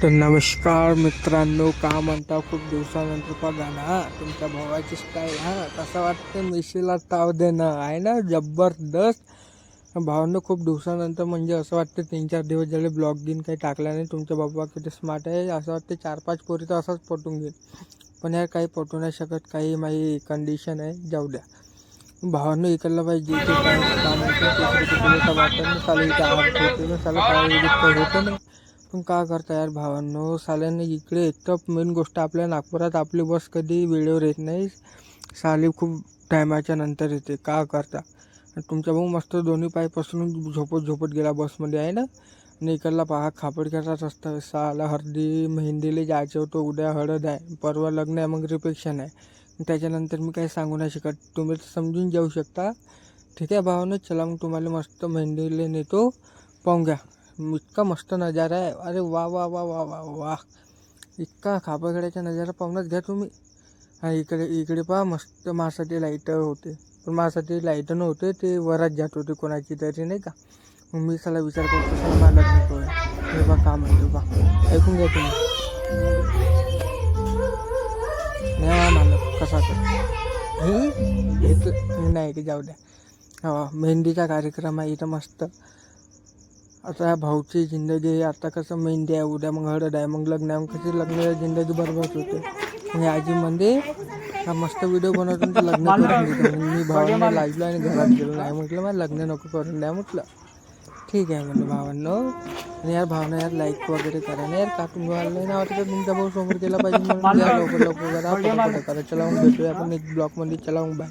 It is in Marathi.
तर नमस्कार मित्रांनो, का म्हणता खूप दिवसानंतर बघा ना तुमच्या भावाची स्टाईल. कसं वाटतं मिशीला ताव देणं आहे ना, जबरदस्त. भावांनो खूप दिवसानंतर म्हणजे असं वाटतं 3-4 दिवस झाले ब्लॉग घेऊन काही टाकला नाही. तुमच्या बाबा किती स्मार्ट आहे, असं वाटतं 4-5 पोरी तर असाच पटून घेईल. पण यार काही पटू नाही शकत, काही माझी कंडिशन आहे, जाऊ द्या. भावांनो इकडला पाहिजे जे काय काम होतं ते सर्व केलं वाटत साला इथे आग होते ना, साला काय काही होतं नाही. पण का करता यार भावांनो, साल्याने इकडे एक तर मेन गोष्ट आपल्या नागपुरात आपली बस कधी वेळेवर येत नाही, साली खूप टायमाच्या नंतर येते. का करता तुमचा भाऊ मस्त दोन्ही पाय पसरून झोपत गेला बसमध्ये आहे ना. आणि इकडला पहा खापडक्याचा रस्ता, साला हळदी मेहंदीला जायचं होतं, उद्या हळद आहे, परवा लग्न आहे, मग रिसेप्शन आहे. त्याच्यानंतर मी काही सांगू नाही शकत, तुम्ही समजून जाऊ शकता. ठीक आहे भावानं, चला मग तुम्हाला मस्त मेहंदीला नेतो, पाहून घ्या. इतका मस्त नजारा आहे, अरे वा वा वा वा वा वा. इतका खापरखेड्याचा नजारा पाहूनच घ्या तुम्ही. इकडे इकडे पहा मस्त माझ्यासाठी लाईट होते, पण माझ्यासाठी लाईट नव्हते, ते वरात जात होते कोणाची तरी नाही का. मग मी साला विचार करतो साला मला लग्न करू. हे बा का म्हणतो बा, ऐकून घ्या तुम्ही. नाही मला कसा कर हे नाही की जाऊ द्या. मेहंदीचा कार्यक्रम आहे इथं मस्त. आता या भाऊची जिंदगी आता कसं मेहंदी आहे, उद्या मग हळद आहे, मग लग्न आहे, मग कशी लग्न जिंदगी बरबाद होते. मग आजी म्हणते हा मस्त व्हिडिओ बनवतो तर लग्न करून देतो. मग मी भावांना लाजलो आणि घरात गेलो नाही, म्हटलं मला लग्न नको करून द्या म्हटलं. ठीक आहे म्हणलं भावांनो. आणि यार भावना यार लाईक वगैरे करा ना यार, का तुम्हाला नाही वाटत तुमचा भाऊ समोर केला पाहिजे म्हणून. या लवकर लवकर करा, पटापट करा. चला मग भेटूया आपण एक ब्लॉगमध्ये. चला मग बाय.